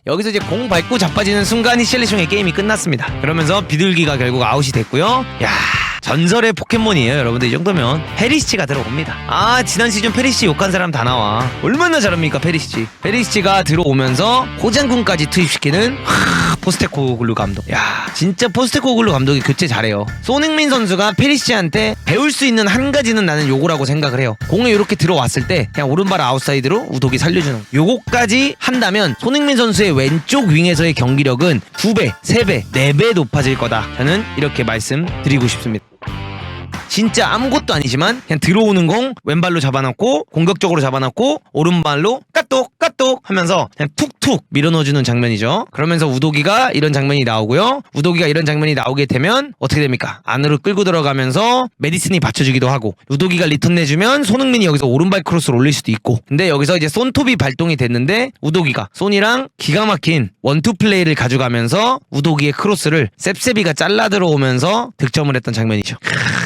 여기서 이제 공 밟고 자빠지는 순간 히샬리숑의 게임이 끝났습니다. 그러면서 비둘기가 결국 아웃이 됐고요. 야, 전설의 포켓몬이에요. 여러분들 이 정도면 페리시치가 들어옵니다. 아, 지난 시즌 페리시치 욕한 사람 다 나와. 얼마나 잘합니까 페리시치. 페리시치가 들어오면서 호장군까지 투입시키는 포스테코글루 감독. 야, 진짜 포스테코글루 감독이 교체 잘해요. 손흥민 선수가 페리시치한테 배울 수 있는 한 가지는 나는 요거라고 생각을 해요. 공이 이렇게 들어왔을 때 그냥 오른발 아웃사이드로 우독이 살려주는 거. 요거까지 한다면 손흥민 선수의 왼쪽 윙에서의 경기력은 2배, 3배, 4배 높아질 거다. 저는 이렇게 말씀드리고 싶습니다. 진짜 아무것도 아니지만 그냥 들어오는 공 왼발로 잡아놓고 공격적으로 잡아놓고 오른발로 까똑 하면서 그냥 툭툭 밀어넣어주는 장면이죠. 그러면서 우도기가 이런 장면이 나오고요. 우도기가 이런 장면이 나오게 되면 어떻게 됩니까? 안으로 끌고 들어가면서 메디슨이 받쳐주기도 하고 우도기가 리턴 내주면 손흥민이 여기서 오른발 크로스를 올릴 수도 있고, 근데 여기서 이제 손톱이 발동이 됐는데 우도기가 손이랑 기가 막힌 원투 플레이를 가져가면서 우도기의 크로스를 셉세비가 잘라 들어오면서 득점을 했던 장면이죠.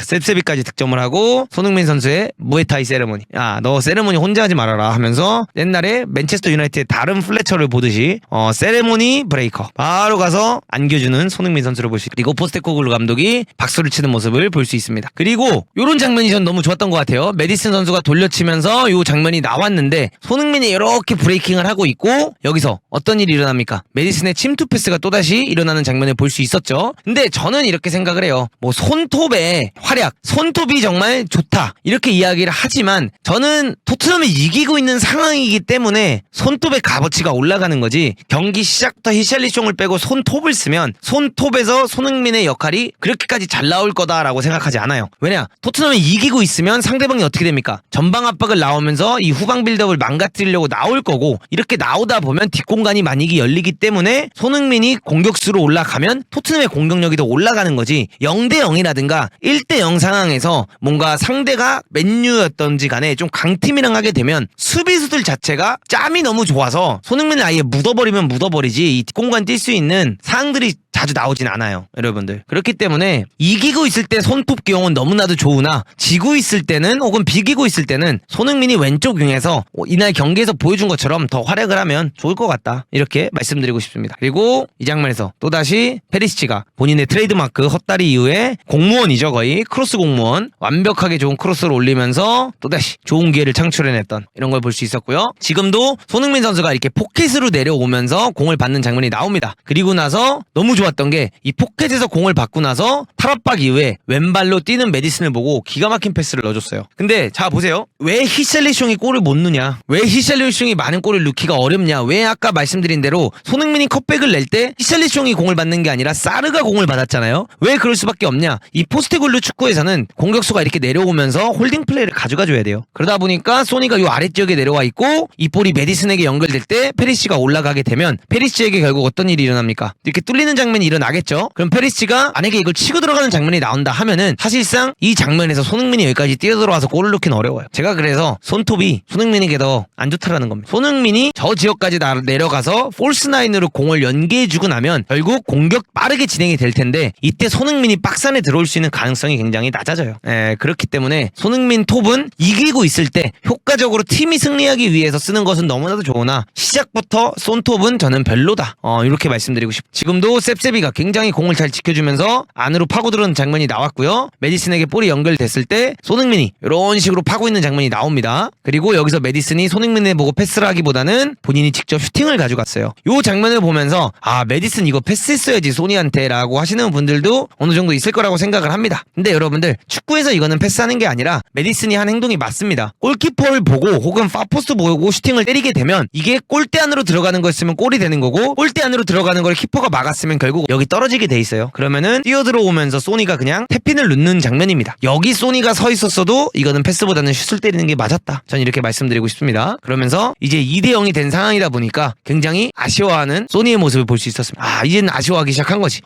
셉세비까지 득점을 하고 손흥민 선수의 무에타이 세레모니, 야 너 세레모니 혼자 하지 말아라 하면서 옛날에 맨체스터 유나이티드의 다른 플래처를 보듯이 세레모니 브레이커 바로 가서 안겨주는 손흥민 선수를 볼 수 있고, 그리고 포스테코글루 감독이 박수를 치는 모습을 볼 수 있습니다. 그리고 요런 장면이 전 너무 좋았던 것 같아요. 메디슨 선수가 돌려치면서 요 장면이 나왔는데 손흥민이 이렇게 브레이킹을 하고 있고 여기서 어떤 일이 일어납니까? 메디슨의 침투 패스가 또다시 일어나는 장면을 볼 수 있었죠. 근데 저는 이렇게 생각을 해요. 뭐 손톱의 활약, 손톱이 정말 좋다 이렇게 이야기를 하지만 저는 토트넘이 이기고 있는 상황이기 때문에 손톱의 값어치가 올라가는 거지, 경기 시작부터 히샬리숑을 빼고 손톱을 쓰면 손톱에서 손흥민의 역할이 그렇게까지 잘 나올 거다라고 생각하지 않아요. 왜냐, 토트넘이 이기고 있으면 상대방이 어떻게 됩니까? 전방 압박을 나오면서 이 후방 빌드업을 망가뜨리려고 나올 거고, 이렇게 나오다 보면 뒷공간이 많이 열리기 때문에 손흥민이 공격수로 올라가면 토트넘의 공격력이 더 올라가는 거지, 0대 0이라든가 1대 0 상황에서 뭔가 상대가 맨유였던지 간에 좀 강팀이랑 하게 되면 수비수들 자체가 짬이 너무 좋아서 손흥민을 아예 묻어버리면 묻어버리지 이 뒷공간 뛸 수 있는 상황들이 자주 나오진 않아요, 여러분들. 그렇기 때문에 이기고 있을 때 손톱 기용은 너무나도 좋으나 지고 있을 때는 혹은 비기고 있을 때는 손흥민이 왼쪽 윙에서 이날 경기에서 보여준 것처럼 더 활약을 하면 좋을 것 같다, 이렇게 말씀드리고 싶습니다. 그리고 이 장면에서 또다시 페리시치가 본인의 트레이드마크 헛다리 이후에 공무원이죠, 거의 크로스 공무원, 완벽하게 좋은 크로스를 올리면서 또다시 좋은 기회를 창출해냈던 이런 걸 볼 수 있었고요. 지금도 손흥민 선수가 이렇게 포켓으로 내려오면서 공을 받는 장면이 나옵니다. 그리고 나서 너무 좋았던 게 이 포켓에서 공을 받고 나서 탈압박 이후에 왼발로 뛰는 메디슨을 보고 기가 막힌 패스를 넣어줬어요. 근데 자 보세요, 왜 히샬리숑이 골을 못 넣냐, 왜 히샬리숑이 많은 골을 넣기가 어렵냐, 왜 아까 말씀드린 대로 손흥민이 컵백을 낼 때 히샬리숑이 공을 받는 게 아니라 사르가 공을 받았잖아요. 왜 그럴 수밖에 없냐, 이 포스테글루 축구에서는 공격수가 이렇게 내려오면서 홀딩 플레이를 가져가줘야 돼요. 그러다 보니까 소니가 요 아래쪽에 내려와 있고 이 볼이 메디슨에게 연결될 때 페리시치가 올라가게 되면 페리시치에게 결국 어떤 일이 일어납니까? 이렇게 뚫리는 장면이 일어나겠죠. 그럼 페리시치가 만약에 이걸 치고 들어가는 장면이 나온다 하면은 사실상 이 장면에서 손흥민이 여기까지 뛰어들어와서 골을 넣기는 어려워요. 제가 그래서 손톱이 손흥민에게 더 안 좋다라는 겁니다. 손흥민이 저 지역까지 내려가서 폴스나인으로 공을 연계해주고 나면 결국 공격 빠르게 진행이 될 텐데 이때 손흥민이 박스 안에 들어올 수 있는 가능성이 굉장히 낮아져요. 그렇기 때문에 손흥민 톱은 이기고 있을 때 효과적으로 팀이 승리하기 위해서 쓰는 것은 너무나도 좋으나 시작부터 손톱은 저는 별로다, 이렇게 말씀드리고 싶어요. 지금도 셉세비가 굉장히 공을 잘 지켜주면서 안으로 파고들어오는 장면이 나왔고요. 메디슨에게 볼이 연결됐을 때 손흥민이 이런 식으로 파고 있는 장면이 나옵니다. 그리고 여기서 메디슨이 손흥민을 보고 패스를 하기보다는 본인이 직접 슈팅을 가져갔어요. 이 장면을 보면서 아, 메디슨 이거 패스했어야지 소니한테 라고 하시는 분들도 어느 정도 있을 거라고 생각을 합니다. 근데 여러분들, 축구에서 이거는 패스하는 게 아니라 메디슨이 한 행동이 맞습니다. 골키퍼를 보고 혹은 파포스트 보고 슈팅을 때리게 되면 이게 골대 안으로 들어가는 거였으면 골이 되는 거고, 골대 안으로 들어가는 걸 키퍼가 막았으면 결국 여기 떨어지게 돼 있어요. 그러면은 뛰어들어오면서 소니가 그냥 태핀을 넣는 장면입니다. 여기 소니가 서 있었어도 이거는 패스보다는 슛을 때리는 게 맞았다, 전 이렇게 말씀드리고 싶습니다. 그러면서 이제 2대 0이 된 상황이다 보니까 굉장히 아쉬워하는 소니의 모습을 볼 수 있었습니다. 아, 이제는 아쉬워하기 시작한 거지.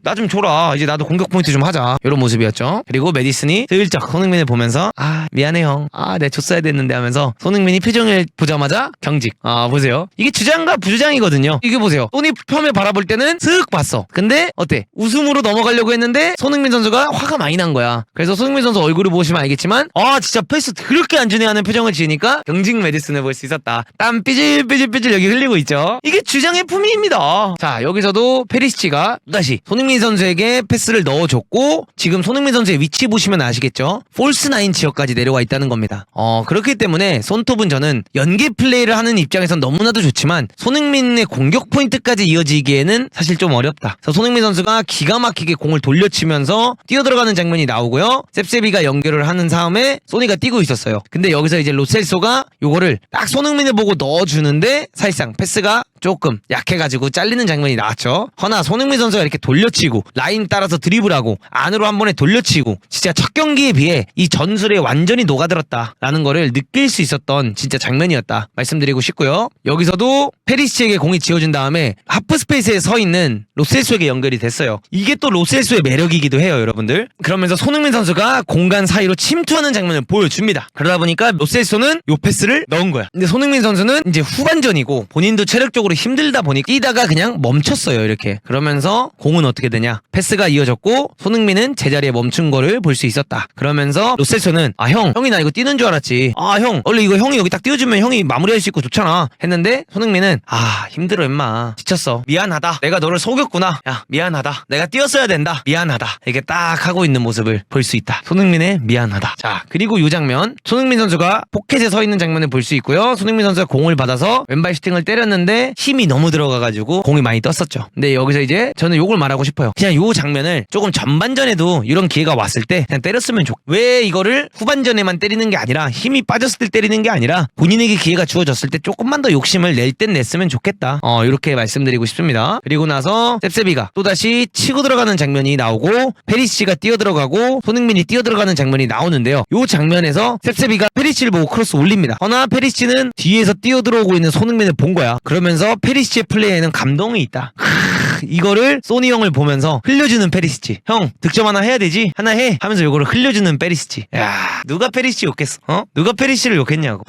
나 좀 줘라, 이제 나도 공격 포인트 좀 하자, 이런 모습이었죠. 그리고 메디슨이 슬쩍 손흥민을 보면서 아, 미안해 형, 내가 줬어야 됐는데 하면서 손흥민이 표정을 보자마자 경직. 보세요, 이게 주장과 부주장이거든요. 이게 보세요, 소니 펌에 바라볼 때는 슥 쓱 봤어. 근데 어때? 웃음으로 넘어가려고 했는데 손흥민 선수가 화가 많이 난 거야. 그래서 손흥민 선수 얼굴을 보시면 알겠지만 진짜 패스 그렇게 안 주네 하는 표정을 지으니까 경직 메디슨을 볼 수 있었다. 땀 삐질삐질삐질 여기 흘리고 있죠. 이게 주장의 품위입니다. 자, 여기서도 페리시치가 다시 손흥민 선수에게 패스를 넣어줬고 지금 손흥민 선수의 위치 보시면 아시겠죠? 폴스 나인 지역까지 내려와 있다는 겁니다. 그렇기 때문에 손톱은 저는 연계 플레이를 하는 입장에선 너무나도 좋지만 손흥민의 공격 포인트까지 이어지기에는 사실 좀 어렵다. 그래서 손흥민 선수가 기가 막히게 공을 돌려치면서 뛰어들어가는 장면이 나오고요. 셉세비가 연결을 하는 다음에 소니가 뛰고 있었어요. 근데 여기서 이제 로셀소가 요거를 딱 손흥민을 보고 넣어주는데 사실상 패스가 조금 약해가지고 잘리는 장면이 나왔죠. 허나 손흥민 선수가 이렇게 돌려치고 라인 따라서 드리블하고 안으로 한 번에 돌려치고 진짜 첫 경기에 비해 이 전술에 완전히 녹아들었다라는 거를 느낄 수 있었던 진짜 장면이었다 말씀드리고 싶고요. 여기서도 페리시치에게 공이 지어준 다음에 하프 스페이스에 서 있는 로셀소에게 연결이 됐어요. 이게 또 로셀소의 매력이기도 해요, 여러분들. 그러면서 손흥민 선수가 공간 사이로 침투하는 장면을 보여줍니다. 그러다 보니까 로셀소는 요 패스를 넣은 거야. 근데 손흥민 선수는 이제 후반전이고 본인도 체력적으로 힘들다 보니 뛰다가 그냥 멈췄어요, 이렇게. 그러면서 공은 어떻게 되냐? 패스가 이어졌고 손흥민은 제자리에 멈춘 거를 볼 수 있었다. 그러면서 로셀소는 형이 나 이거 뛰는 줄 알았지. 형 원래 이거 형이 여기 딱 띄워주면 형이 마무리할 수 있고 좋잖아 했는데 손흥민은 힘들어 임마, 지쳤어, 미안하다, 내가 너를 속였구나, 야 미안하다, 내가 뛰었어야 된다, 미안하다, 이렇게 딱 하고 있는 모습을 볼 수 있다. 손흥민의 미안하다. 자, 그리고 이 장면 손흥민 선수가 포켓에 서 있는 장면을 볼 수 있고요. 손흥민 선수가 공을 받아서 왼발 슈팅을 때렸는데 힘이 너무 들어가가지고 공이 많이 떴었죠. 근데 여기서 이제 저는 요걸 말하고 싶어요. 그냥 요 장면을 조금 전반전에도 이런 기회가 왔을 때 그냥 때렸으면 왜 이거를 후반전에만 때리는 게 아니라 힘이 빠졌을 때 때리는 게 아니라 본인에게 기회가 주어졌을 때 조금만 더 욕심을 낼 땐 냈으면 좋겠다. 이렇게 말씀드리고 싶습니다. 그리고 나서 셉세비가 또다시 치고 들어가는 장면이 나오고 페리시치가 뛰어들어가고 손흥민이 뛰어들어가는 장면이 나오는데요. 요 장면에서 셉세비가 페리시치를 보고 크로스 올립니다. 허나 페리시치는 뒤에서 뛰어들어오고 있는 손흥민을 본 거야. 그러면서 페리시치의 플레이에는 감동이 있다. 이거를 소니 형을 보면서 흘려주는 페리시치. 형 득점 하나 해야 되지? 하나 해! 하면서 이거를 흘려주는 페리시치. 야, 누가 페리시치 욕했어? 누가 페리시치를 욕했냐고.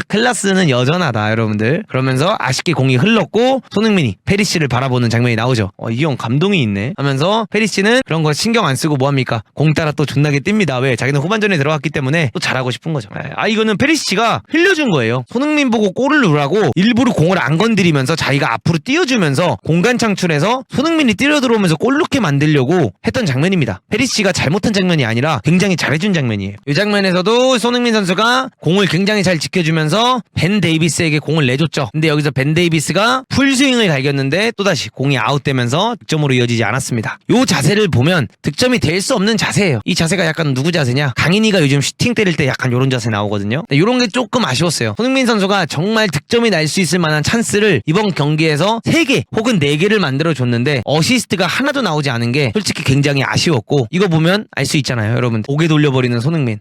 클라스는 여전하다, 여러분들. 그러면서 아쉽게 공이 흘렀고 손흥민이 페리시치를 바라보는 장면이 나오죠. 이 형 감동이 있네 하면서 페리시치는 그런 거 신경 안 쓰고 뭐합니까? 공 따라 또 존나게 뜁니다. 왜? 자기는 후반전에 들어갔기 때문에 또 잘하고 싶은 거죠. 이거는 페리시치가 흘려준 거예요. 손흥민 보고 골을 넣으라고 일부러 공을 안 건드리면서 자기가 앞으로 띄워주면서 공간 창출해서 손흥민이 뛰어 들어오면서 골 넣게 만들려고 했던 장면입니다. 페리시치가 잘못한 장면이 아니라 굉장히 잘해준 장면이에요. 이 장면에서도 손흥민 선수가 공을 굉장히 잘 지켜주면서 벤 데이비스에게 공을 내줬죠. 근데 여기서 벤 데이비스가 풀스윙을 갈겼는데 또다시 공이 아웃되면서 득점으로 이어지지 않았습니다. 이 자세를 보면 득점이 될 수 없는 자세예요. 이 자세가 약간 누구 자세냐? 강인이가 요즘 슈팅 때릴 때 약간 이런 자세 나오거든요. 이런 게 조금 아쉬웠어요. 손흥민 선수가 정말 득점이 날 수 있을 만한 찬스를 이번 경기에서 3개 혹은 4개를 만들어줬는데 어시스트가 하나도 나오지 않은 게 솔직히 굉장히 아쉬웠고 이거 보면 알 수 있잖아요, 여러분. 고개 돌려버리는 손흥민.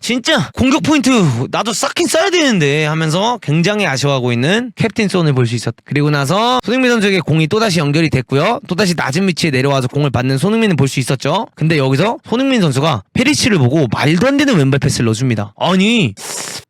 진짜 공격 포인트 나도 쌓긴 써야 되는데 하면서 굉장히 아쉬워하고 있는 캡틴 손을 볼 수 있었다. 그리고 나서 손흥민 선수에게 공이 또다시 연결이 됐고요. 또다시 낮은 위치에 내려와서 공을 받는 손흥민을 볼 수 있었죠. 근데 여기서 손흥민 선수가 페리시치를 보고 말도 안 되는 왼발 패스를 넣어줍니다. 아니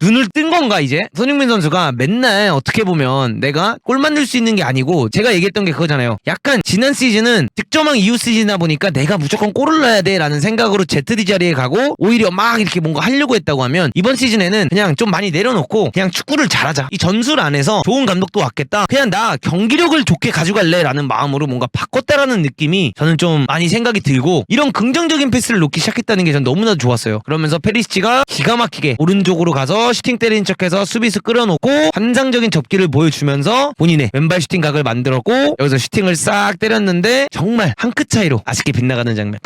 눈을 뜬 건가 이제? 손흥민 선수가 맨날 어떻게 보면 내가 골 만들 수 있는 게 아니고 제가 얘기했던 게 그거잖아요. 약간 지난 시즌은 득점왕 이후 시즌이다 보니까 내가 무조건 골을 넣어야 돼 라는 생각으로 ZD 자리에 가고 오히려 막 이렇게 뭔가 하려고 했다고 하면 이번 시즌에는 그냥 좀 많이 내려놓고 그냥 축구를 잘하자. 이 전술 안에서 좋은 감독도 왔겠다. 그냥 나 경기력을 좋게 가져갈래 라는 마음으로 뭔가 바꿨다라는 느낌이 저는 좀 많이 생각이 들고 이런 긍정적인 패스를 놓기 시작했다는 게 전 너무나도 좋았어요. 그러면서 페리시치가 기가 막히게 오른쪽으로 가서 슈팅 때리는 척해서 수비수 끌어놓고 환상적인 접기를 보여주면서 본인의 왼발 슈팅 각을 만들었고 여기서 슈팅을 싹 때렸는데 정말 한 끗 차이로 아쉽게 빗나가는 장면.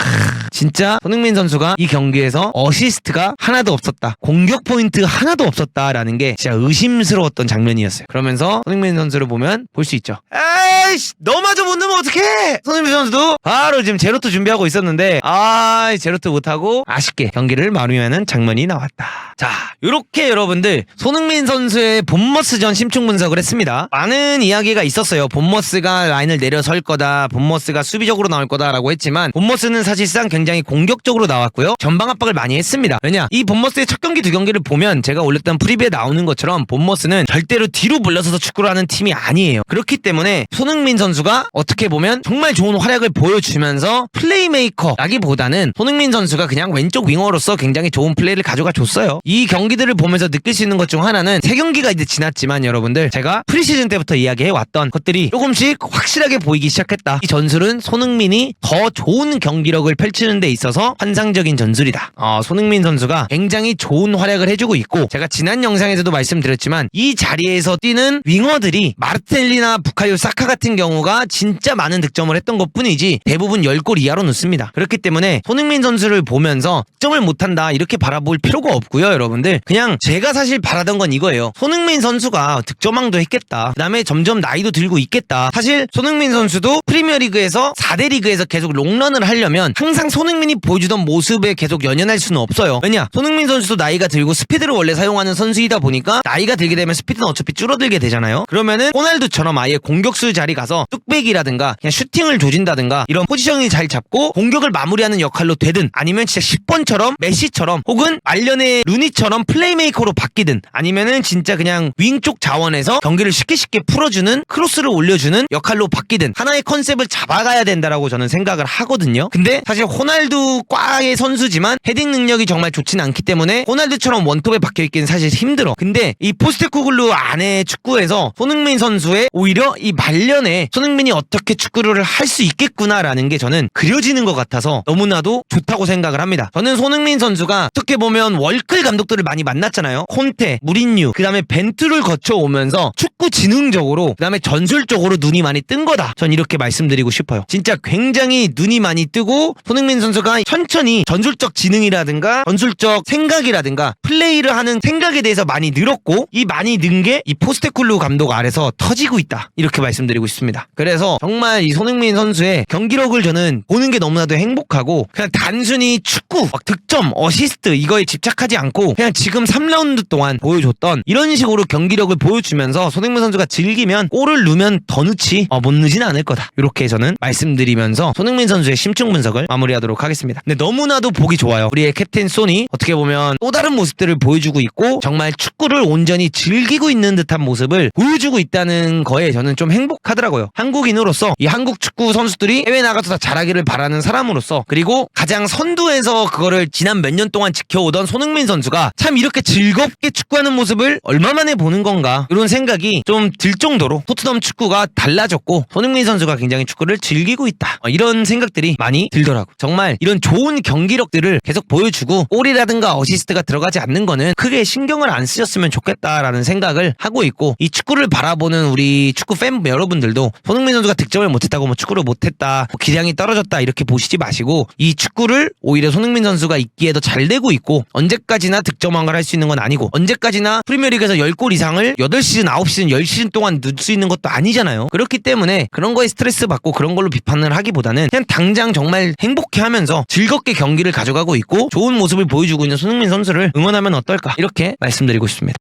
진짜 손흥민 선수가 이 경기에서 어시스트가 하나도 없었다, 공격 포인트 하나도 없었다라는 게 진짜 의심스러웠던 장면이었어요. 그러면서 손흥민 선수를 보면 볼 수 있죠. 에이씨 너마저 못 넣으면 어떡해. 손흥민 선수도 바로 지금 제로투 준비하고 있었는데 제로투 못하고 아쉽게 경기를 마무리하는 장면이 나왔다. 자, 요렇게 여러분들 손흥민 선수의 본머스전 심층 분석을 했습니다. 많은 이야기가 있었어요. 본머스가 라인을 내려설 거다, 본머스가 수비적으로 나올 거다라고 했지만 본머스는 사실상 굉장히 공격적으로 나왔고요. 전방 압박을 많이 했습니다. 왜냐, 이 본머스의 첫 경기 두 경기를 보면 제가 올렸던 프리뷰에 나오는 것처럼 본머스는 절대로 뒤로 물러서서 축구를 하는 팀이 아니에요. 그렇기 때문에 손흥민 선수가 어떻게 보면 정말 좋은 활약을 보여주면서 플레이메이커라기보다는 손흥민 선수가 그냥 왼쪽 윙어로서 굉장히 좋은 플레이를 가져가 줬어요. 이 경기들을 보면서 느낄 수 있는 것 중 하나는 3경기가 이제 지났지만 여러분들 제가 프리시즌 때부터 이야기해왔던 것들이 조금씩 확실하게 보이기 시작했다. 이 전술은 손흥민이 더 좋은 경기력을 펼치는 데 있어서 환상적인 전술이다. 손흥민 선수가 굉장히 좋은 활약을 해주고 있고, 제가 지난 영상에서도 말씀드렸지만 이 자리에서 뛰는 윙어들이 마르텔리나 부카요 사카 같은 경우가 진짜 많은 득점을 했던 것 뿐이지 대부분 10골 이하로 넣습니다. 그렇기 때문에 손흥민 선수를 보면서 득점을 못한다 이렇게 바라볼 필요가 없고요. 여러분들 그냥 제가 사실 바라던 건 이거예요. 손흥민 선수가 득점왕도 했겠다, 그 다음에 점점 나이도 들고 있겠다. 사실 손흥민 선수도 프리미어리그에서 4대 리그에서 계속 롱런을 하려면 항상 손흥민이 보여주던 모습에 계속 연연할 수는 없어요. 왜냐, 손흥민 선수도 나이가 들고 스피드를 원래 사용하는 선수이다 보니까 나이가 들게 되면 스피드는 어차피 줄어들게 되잖아요. 그러면은 호날두처럼 아예 공격수 자리 가서 뚝배기라든가 그냥 슈팅을 조진다든가 이런 포지션을 잘 잡고 공격을 마무리하는 역할로 되든, 아니면 진짜 10번처럼 메시처럼 혹은 말년의 루니처럼 플레이메이커로 바뀌든, 아니면은 진짜 그냥 윙쪽 자원에서 경기를 쉽게 풀어주는, 크로스를 올려주는 역할로 바뀌든 하나의 컨셉을 잡아가야 된다라고 저는 생각을 하거든요. 근데 사실 호날두 과의 선수지만 헤딩 능력이 정말 좋진 않기 때문에 호날두처럼 원톱에 박혀있기는 사실 힘들어. 근데 이 포스테코글루 안에 축구에서 손흥민 선수의 오히려 이 말년에 손흥민이 어떻게 축구를 할 수 있겠구나라는 게 저는 그려지는 것 같아서 너무나도 좋다고 생각을 합니다. 저는 손흥민 선수가 어떻게 보면 월클 감독들을 많이 만났잖아요. 콘테, 무린유, 그 다음에 벤투를 거쳐오면서 축구 지능적으로, 그 다음에 전술적으로 눈이 많이 뜬 거다, 전 이렇게 말씀드리고 싶어요. 진짜 굉장히 눈이 많이 뜨고 손흥민 선수가 천천히 전술적 지능이라든가 전술적 생각이라든가 플레이를 하는 생각에 대해서 많이 늘었고, 이 많이 는 게 이 포스테쿨루 감독 아래서 터지고 있다, 이렇게 말씀드리고 싶습니다. 그래서 정말 이 손흥민 선수의 경기력을 저는 보는 게 너무나도 행복하고, 그냥 단순히 축구, 막 득점, 어시스트 이거에 집착하지 않고 그냥 지금 3라운드 동안 보여줬던 이런 식으로 경기력을 보여주면서 손흥민 선수가 즐기면 골을 넣으면 더 넣지 못 넣진 않을 거다, 이렇게 저는 말씀드리면서 손흥민 선수의 심층 분석을 마무리하도록 하겠습니다. 근데 너무나도 보기 좋아요. 우리의 캡틴 소니 어떻게 보면 또 다른 모습들을 보여주고 있고 정말 축구를 온전히 즐기고 있는 듯한 모습을 보여주고 있다는 거에 저는 좀 행복하더라고요. 한국인으로서 이 한국 축구 선수들이 해외 나가서 다 잘하기를 바라는 사람으로서, 그리고 가장 선두에서 그거를 지난 몇 년 동안 지켜오던 손흥민 선수가 참 이렇게 즐겁게 축구하는 모습을 얼마만에 보는 건가, 이런 생각이 좀 들 정도로 토트넘 축구가 달라졌고 손흥민 선수가 굉장히 축구를 즐기고 있다, 이런 생각들이 많이 들더라고. 정말 이런 좋은 경기력들을 계속 보여주고 골이라든가 어시스트가 들어가지 않는 거는 크게 신경을 안 쓰셨으면 좋겠다라는 생각을 하고 있고, 이 축구를 바라보는 우리 축구 팬 여러분들도 손흥민 선수가 득점을 못했다고 뭐 축구를 못했다, 뭐 기량이 떨어졌다 이렇게 보시지 마시고, 이 축구를 오히려 손흥민 선수가 있기에 더 잘 되고 있고, 언제까지나 득점왕을 할 수 있는 건 아니고, 언제까지나 프리미어리그에서 10골 이상을 8시즌, 9시즌, 10시즌 동안 넣을 수 있는 것도 아니잖아요. 그렇기 때문에 그런 거에 스트레스 받고 그런 걸로 비판을 하기보다는 그냥 당장 정말 행복해하면서 즐겁게 경기를 가져가고 있고 좋은 모습을 보여주고 있는 손흥민 선수를 응원하면 어떨까, 이렇게 말씀드리고 싶습니다.